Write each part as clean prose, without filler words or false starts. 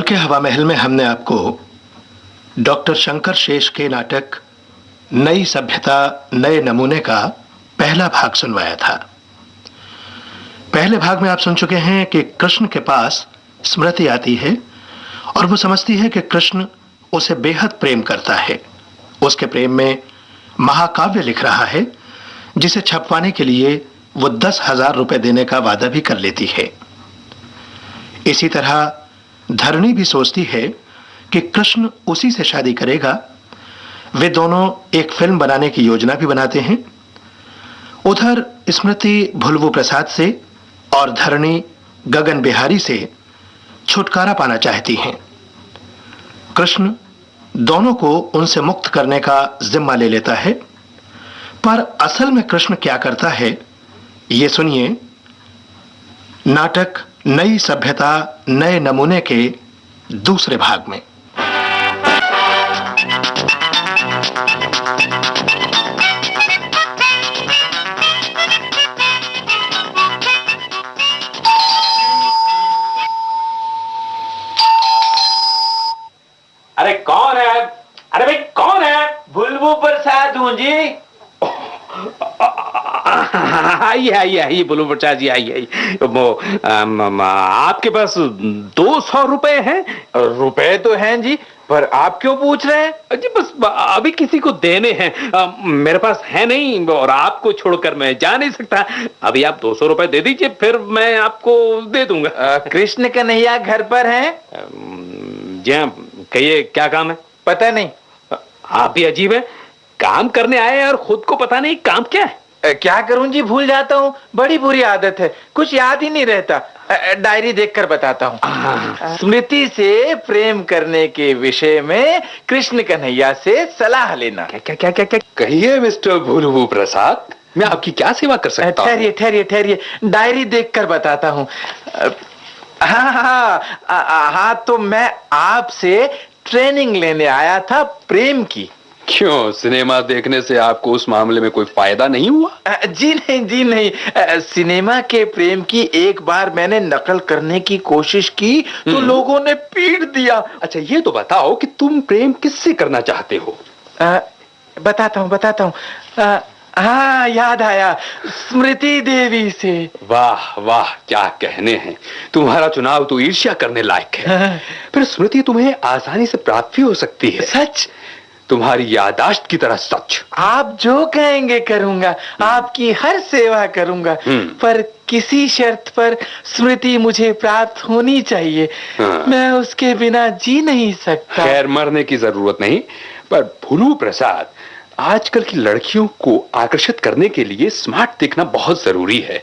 के हवा महल में हमने आपको डॉक्टर शंकर शेष के नाटक नई सभ्यता नए नमूने का पहला भाग सुनवाया था। पहले भाग में आप सुन चुके हैं कि कृष्ण के पास स्मृति आती है और वो समझती है कि कृष्ण उसे बेहद प्रेम करता है। उसके प्रेम में महाकाव्य लिख रहा है जिसे छपवाने के लिए वो 10,000 रुपए देने का वादा भी कर लेती है। इसी तरह धरणी भी सोचती है कि कृष्ण उसी से शादी करेगा। वे दोनों एक फिल्म बनाने की योजना भी बनाते हैं। उधर स्मृति भुलवू प्रसाद से और धरणी गगन बिहारी से छुटकारा पाना चाहती हैं। कृष्ण दोनों को उनसे मुक्त करने का जिम्मा ले लेता है, पर असल में कृष्ण क्या करता है ये सुनिए नाटक नई सभ्यता नए नमूने के दूसरे भाग में। अरे कौन है? अरे भाई कौन है? भुलवू प्रसाद हूँ जी। आइए आइए आइए बुलबुल प्रसाद जी आइए आइए। आपके पास 200 रुपए हैं? रुपए तो हैं जी, पर आप क्यों पूछ रहे हैं? जी बस अभी किसी को देने हैं। मेरे पास है नहीं और आपको छोड़कर मैं जा नहीं सकता। अभी आप 200 रुपए दे दीजिए, फिर मैं आपको दे दूंगा। कृष्ण कन्हैया घर पर हैं? जी हाँ, कहिए क्या काम है? पता नहीं। आप भी अजीब है, काम करने आए और खुद को पता नहीं काम क्या है। क्या करूं जी, भूल जाता हूँ। बड़ी बुरी आदत है, कुछ याद ही नहीं रहता। डायरी देखकर बताता हूँ। स्मृति से प्रेम करने के विषय में कृष्ण कन्हैया से सलाह लेना। क्या क्या क्या क्या कहिए मिस्टर भुलवू प्रसाद, मैं आपकी क्या सेवा कर सकता हूँ? ठहरिए ठहरिए ठहरिए, डायरी देखकर बताता हूँ। हाँ, तो मैं आपसे ट्रेनिंग लेने आया था प्रेम की। क्यों, सिनेमा देखने से आपको उस मामले में कोई फायदा नहीं हुआ? जी नहीं जी नहीं, सिनेमा के प्रेम की एक बार मैंने नकल करने की कोशिश की तो लोगों ने पीट दिया। अच्छा ये तो बताओ कि तुम प्रेम किससे करना चाहते हो? बताता हूँ। हाँ, याद आया, स्मृति देवी से। वाह वाह, क्या कहने हैं। तुम्हारा चुनाव तो ईर्ष्या करने लायक है। फिर स्मृति तुम्हें आसानी से प्राप्त भी हो सकती है। सच? तुम्हारी याददाश्त की तरह सच। आप जो कहेंगे करूंगा, आपकी हर सेवा करूंगा, पर किसी शर्त पर स्मृति मुझे प्राप्त होनी चाहिए। मैं उसके बिना जी नहीं सकता। खैर, मरने की जरूरत नहीं, पर भुलू प्रसाद, आजकल की लड़कियों को आकर्षित करने के लिए स्मार्ट दिखना बहुत जरूरी है।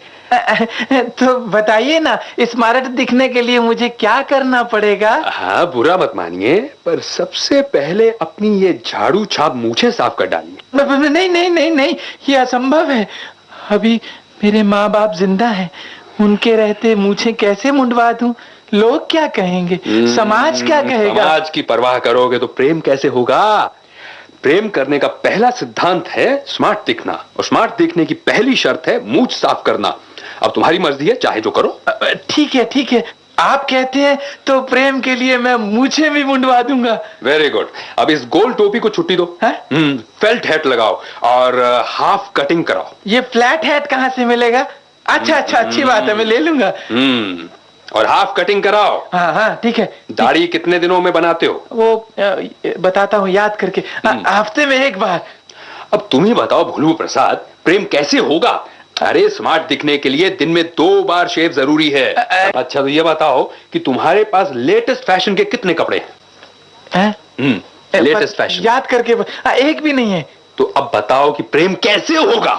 तो बताइए ना, स्मार्ट दिखने के लिए मुझे क्या करना पड़ेगा? हाँ, बुरा मत मानिए, पर सबसे पहले अपनी ये झाड़ू छाप मूछें साफ कर डालिए। नहीं नहीं नहीं नहीं, ये असंभव है। अभी मेरे माँ बाप जिंदा हैं, उनके रहते मूछें कैसे मुंडवा दूं? लोग क्या कहेंगे? समाज क्या कहेगा? समाज की परवाह करोगे तो प्रेम कैसे होगा? प्रेम करने का पहला सिद्धांत है स्मार्ट दिखना, और स्मार्ट दिखने की पहली शर्त है मूंछ साफ करना। अब तुम्हारी मर्जी है, चाहे जो करो। ठीक है, आप कहते हैं तो प्रेम के लिए मैं मूछें भी मुंडवा दूंगा। Very good. अब इस गोल टोपी को छुट्टी दो, फेल्ट हैट लगाओ और हाफ कटिंग कराओ। ये फ्लैट हैट कहाँ से मिलेगा? अच्छा, अच्छी बात है, मैं ले लूंगा। और हाफ कटिंग कराओ। हाँ, ठीक है। दाढ़ी कितने दिनों में बनाते हो? वो बताता हूँ याद करके। हफ्ते में एक बार। अब तुम ही बताओ भुलू प्रसाद, प्रेम कैसे होगा? अरे स्मार्ट दिखने के लिए दिन में 2 बार शेव जरूरी है। अच्छा तो ये बताओ कि तुम्हारे पास लेटेस्ट फैशन के कितने कपड़े हैं? लेटेस्ट फैशन याद करके एक भी नहीं है। तो अब बताओ कि प्रेम कैसे होगा?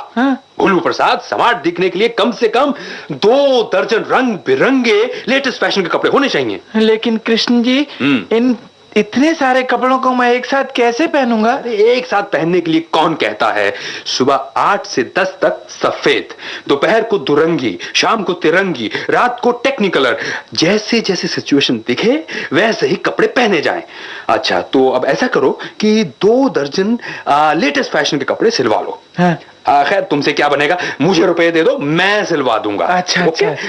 भुलू प्रसाद, स्मार्ट दिखने के लिए कम से कम 2 दर्जन रंग बिरंगे लेटेस्ट फैशन के कपड़े होने चाहिए। लेकिन कृष्ण जी, इन इतने सारे कपड़ों को मैं एक साथ कैसे पहनूंगा? अरे एक साथ पहनने के लिए कौन कहता है? सुबह 8 से 10 तक सफेद, दोपहर को दुरंगी, शाम को तिरंगी, रात को टेक्निकलर। जैसे जैसे सिचुएशन दिखे वैसे ही कपड़े पहने जाएं। अच्छा तो अब ऐसा करो कि 2 दर्जन लेटेस्ट फैशन के कपड़े सिलवा लो। खैर तुमसे क्या बनेगा, मुझे रुपए दे दो, मैं सिलवा दूंगा।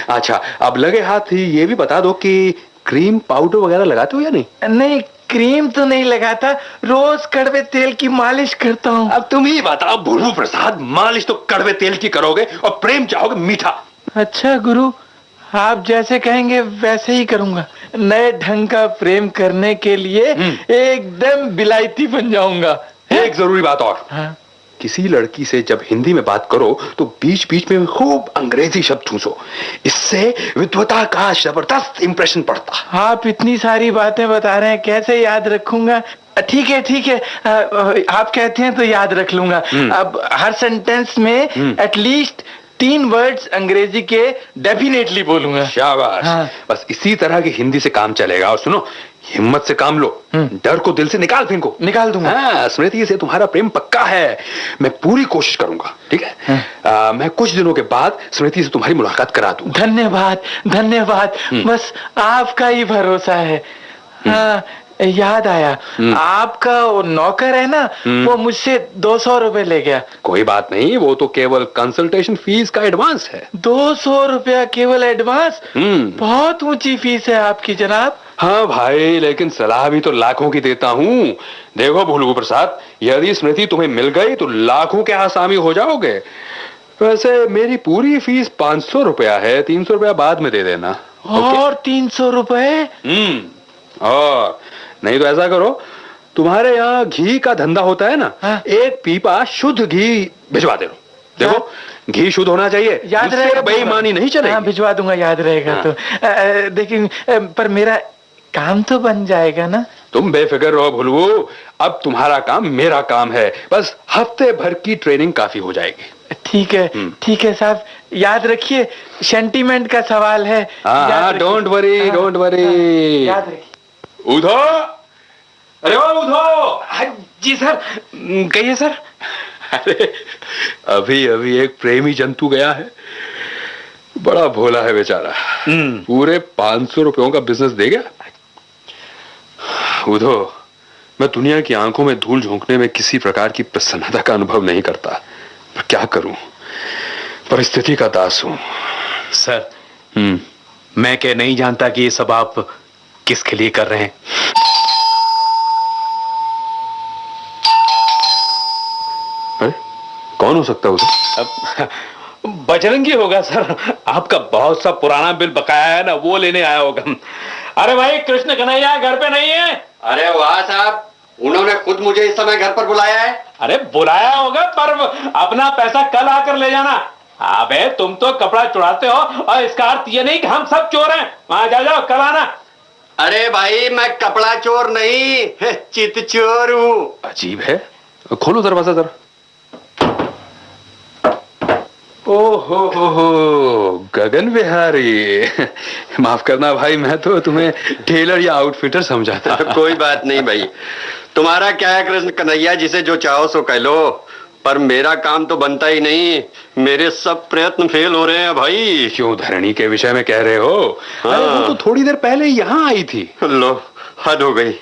अच्छा। अब लगे हाथ ही ये भी बता दो कि क्रीम पाउडर वगैरह लगाते हो या नहीं? नहीं, क्रीम तो नहीं लगाता, रोज कड़वे तेल की मालिश करता हूँ। अब तुम ही बताओ भोलू प्रसाद, मालिश तो कड़वे तेल की करोगे और प्रेम चाहोगे मीठा। अच्छा गुरु, आप जैसे कहेंगे वैसे ही करूंगा। नए ढंग का प्रेम करने के लिए एकदम बिलायती बन जाऊंगा। एक जरूरी बात और, हाँ? किसी लड़की से जब हिंदी में बात करो तो बीच बीच में खूब अंग्रेजी शब्द ठूंसो, इससे विद्वता का जबरदस्त इंप्रेशन पड़ता। आप इतनी सारी बातें बता रहे हैं, कैसे याद रखूंगा? ठीक है ठीक है, आप कहते हैं तो याद रख लूंगा। अब हर सेंटेंस में एटलीस्ट 3 वर्ड्स अंग्रेजी के डेफिनेटली बोलूंगा। शाबाश। हाँ। बस इसी तरह की हिंदी से काम चलेगा। और सुनो, हिम्मत से काम लो, डर को दिल से निकाल फेंको। निकाल दूंगा। हाँ, स्मृति से तुम्हारा प्रेम पक्का है, मैं पूरी कोशिश करूंगा, ठीक है? मैं कुछ दिनों के बाद स्मृति से तुम्हारी मुलाकात करा दूंगा। धन्यवाद धन्यवाद, बस आपका ही भरोसा है। हाँ, याद आया, आपका वो नौकर है ना, वो मुझसे 200 रुपए ले गया। कोई बात नहीं, वो तो केवल कंसल्टेशन फीस का एडवांस है। 200 रुपया केवल एडवांस? बहुत ऊंची फीस है आपकी जनाब। हाँ भाई, लेकिन सलाह भी तो लाखों की देता हूँ। देखो भोलू प्रसाद, यदि स्मृति तुम्हें मिल गई तो लाखों के आसामी हो जाओगे। वैसे मेरी पूरी फीस 500 रुपया है, 300 रुपया बाद में दे देना। और 300 रुपए? और नहीं तो ऐसा करो, तुम्हारे यहाँ घी का धंधा होता है ना, हाँ? एक पीपा शुद्ध घी भिजवा दे लो। देखो, घी शुद्ध होना चाहिए, याद जिससे रहेगा, बेईमानी नहीं चलेगी। हाँ, भिजवा दूंगा, याद रहेगा। हाँ। तो लेकिन पर मेरा काम तो बन जाएगा ना? तुम बेफिक्र रहो भुलवू, अब तुम्हारा काम मेरा काम है, बस हफ्ते भर की ट्रेनिंग काफी हो जाएगी। ठीक है साहब, याद रखिए, सेंटीमेंट का सवाल है। हाँ, डोंट वरी, डोंट वरी। याद रखिए। उधो, अरे ओ उधो। जी सर, कहिए सर। अरे अभी अभी एक प्रेमी जंतु गया है, बड़ा भोला है बेचारा, पूरे 500 रुपयों का बिजनेस दे गया। उधो, मैं दुनिया की आंखों में धूल झोंकने में किसी प्रकार की प्रसन्नता का अनुभव नहीं करता, पर क्या करूं, परिस्थिति का दास हूं। सर, मैं क्या नहीं जानता कि ये सब आप किसके लिए कर रहे हैं? अरे कौन हो सकता है उधर? बजरंगी होगा सर, आपका बहुत सा पुराना बिल बकाया है ना, वो लेने आया होगा। अरे भाई, कृष्ण कन्हैया घर पे नहीं है? अरे वाह साहब, उन्होंने खुद मुझे इस समय घर पर बुलाया है। अरे बुलाया होगा, पर अपना पैसा कल आकर ले जाना। अबे तुम तो कपड़ा चुराते हो, और इसका अर्थ ये नहीं कि हम सब चोर हैं। वहां जाओ, कल आना। अरे भाई, मैं कपड़ा चोर नहीं, चित चोर हूँ। अजीब है, खोलो दरवाजा जरा। ओहो, गगन बिहारी। माफ करना भाई, मैं तो तुम्हें टेलर या आउटफिटर समझा था। कोई बात नहीं भाई, तुम्हारा क्या है कृष्ण कन्हैया, जिसे जो चाहो सो कह लो, पर मेरा काम तो बनता ही नहीं। मेरे सब प्रयत्न फेल हो रहे हैं भाई। क्यों, धरणी के विषय में कह रहे हो? हाँ। अरे वो तो थोड़ी देर पहले यहाँ आई थी। लो, हद हो गई।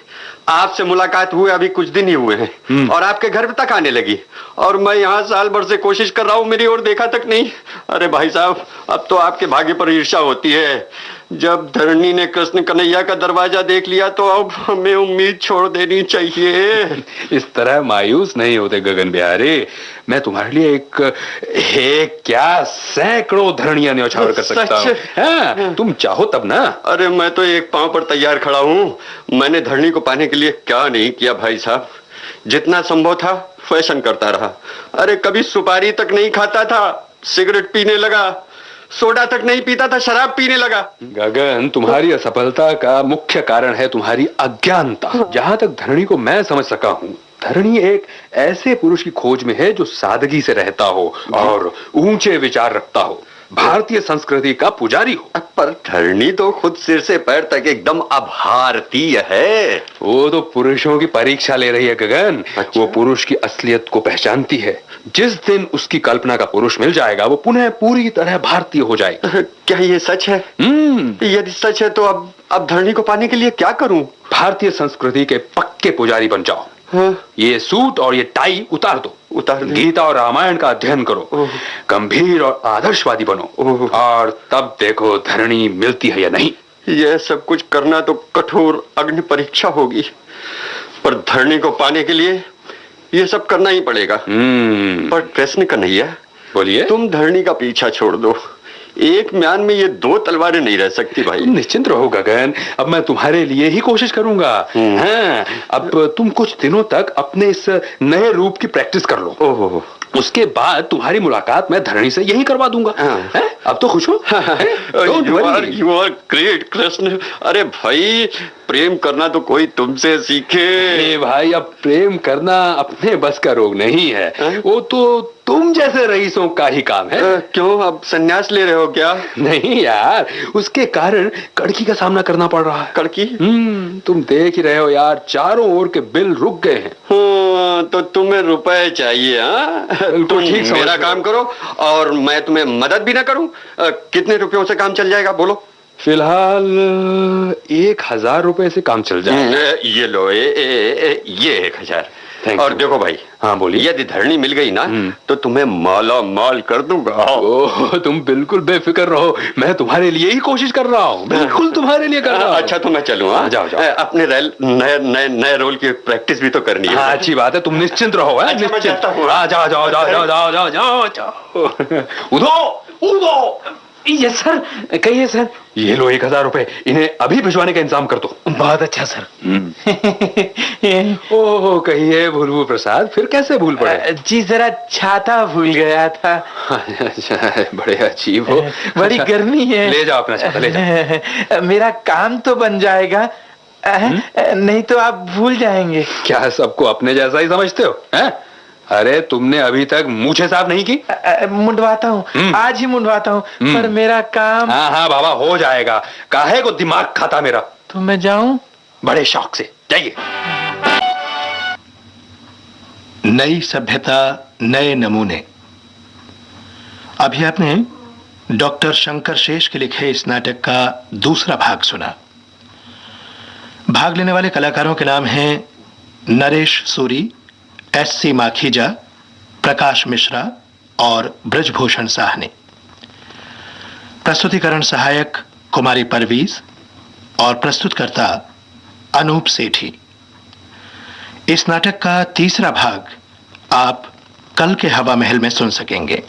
आपसे मुलाकात हुए अभी कुछ दिन ही हुए हैं और आपके घर तक आने लगी, और मैं यहाँ साल भर से कोशिश कर रहा हूँ, मेरी ओर देखा तक नहीं। अरे भाई साहब, अब तो आपके भाग्य पर ईर्ष्या होती है। जब धरणी ने कृष्ण कन्हैया का दरवाजा देख लिया तो अब हमें उम्मीद छोड़ देनी चाहिए। इस तरह मायूस नहीं होते गगन बिहारी, मैं तुम्हारे लिए एक क्या सैकड़ों धरणियां न्यौछावर कर सकता हूँ। हाँ, तुम चाहो तब ना। अरे मैं तो एक पांव पर तैयार खड़ा हूँ। मैंने धरणी को पाने के लिए क्या नहीं किया भाई साहब। जितना संभव था फैशन करता रहा। अरे कभी सुपारी तक नहीं खाता था, सिगरेट पीने लगा, सोडा तक नहीं पीता था, शराब पीने लगा। गगन, तुम्हारी असफलता का मुख्य कारण है तुम्हारी अज्ञानता। जहां तक धरणी को मैं समझ सका हूं, धरणी एक ऐसे पुरुष की खोज में है जो सादगी से रहता हो और ऊंचे विचार रखता हो, भारतीय संस्कृति का पुजारी हो। पर धरणी तो खुद सिर से पैर तक एकदम अभारतीय है। वो तो पुरुषों की परीक्षा ले रही है गगन। अच्छा? वो पुरुष की असलियत को पहचानती है। जिस दिन उसकी कल्पना का पुरुष मिल जाएगा, वो पुनः पूरी तरह भारतीय हो जाएगी। क्या ये सच है? यदि सच है तो अब धरणी को पाने के लिए क्या करूं? भारतीय संस्कृति के पक्के पुजारी बन जाओ। हाँ? ये सूट और ये टाई उतार दो, उतार दो। गीता और रामायण का अध्ययन करो, गंभीर और आदर्शवादी बनो, और तब देखो धरणी मिलती है या नहीं। यह सब कुछ करना तो कठोर अग्नि परीक्षा होगी, पर धरनी को पाने के लिए यह सब करना ही पड़ेगा। पर कृष्ण कन्हैया, बोलिए। तुम धरनी का पीछा छोड़ दो, एक म्यान में ये दो तलवारें नहीं रह सकती भाई। तुम निश्चिंत रहो गगन, अब मैं तुम्हारे लिए ही कोशिश करूंगा। हाँ, अब तुम कुछ दिनों तक अपने इस नए रूप की प्रैक्टिस कर लो। ओहो, उसके बाद तुम्हारी मुलाकात मैं धरणी से यही करवा दूंगा। हैं? अब तो खुश हो? Don't worry. You are great Krishna. अरे भाई, प्रेम करना तो कोई तुमसे सीखे। अरे भाई, अब प्रेम करना अपने बस का रोग नहीं है, वो तो तुम जैसे रईसों का ही काम है। क्यों, अब संन्यास ले रहे हो क्या? नहीं यार, उसके कारण कड़की का सामना करना पड़ रहा है। कड़की? तुम देख ही रहे हो यार, चारों ओर के बिल रुक गए हैं। तो तुम्हें रुपए चाहिए? हाँ, तुम ठीक समझ मेरा रहे हो। काम करो और मैं तुम्हें मदद भी ना करूं। कितने रुपयों से काम चल जाएगा बोलो? फिलहाल 1000 रुपए से काम चल जाए। ये लो, ये 1000। Thank और you. देखो भाई, हाँ बोलिए। यदि धरनी मिल गई ना तो तुम्हें माला माल कर दूंगा। ओह, तुम बिल्कुल बेफिक्र रहो, मैं तुम्हारे लिए ही कोशिश कर रहा हूँ, बिल्कुल तुम्हारे लिए कर रहा हूँ। अच्छा, तो मैं चलूँ? हाँ, जाओ जाओ। अपने नए रोल की प्रैक्टिस भी तो करनी है। हाँ, अच्छी बात है, तुम निश्चिंत रहो। है अच्छा, मैं जाता हूँ। हाँ, जाओ जाओ जाओ जाओ जाओ जाओ जाओ जाओ। उधो उधो। यस सर, कहिए सर। ये लो 1000 रुपए, इन्हें अभी भिजवाने का इंतजाम कर दो। बहुत अच्छा सर। ओह, कहिए भूलभू प्रसाद, फिर कैसे भूल पड़े? जी, जरा छाता भूल गया था। अच्छा, बड़े अजीब हो। बड़ी अच्छा, गर्मी है। ले जाओ अपना छाता, ले जाओ। मेरा काम तो बन जाएगा, नहीं तो आप भूल जाएंगे। क्या सबको अपने जैसा ही समझते हो? हैं? अरे, तुमने अभी तक मूछें साफ नहीं की? मुंडवाता हूँ, आज ही मुंडवाता हूँ, पर मेरा काम। हाँ हाँ बाबा, हो जाएगा, काहे को दिमाग खाता मेरा। तो मैं जाऊं? बड़े शौक से जाइए। नई सभ्यता, नए नमूने। अभी आपने डॉक्टर शंकर शेष के लिखे इस नाटक का दूसरा भाग सुना। भाग लेने वाले कलाकारों के नाम हैं नरेश सूरी, S.C. माखीजा, प्रकाश मिश्रा और ब्रजभूषण साहनी। प्रस्तुतिकरण सहायक कुमारी परवीज और प्रस्तुतकर्ता अनूप सेठी। इस नाटक का तीसरा भाग आप कल के हवा महल में सुन सकेंगे।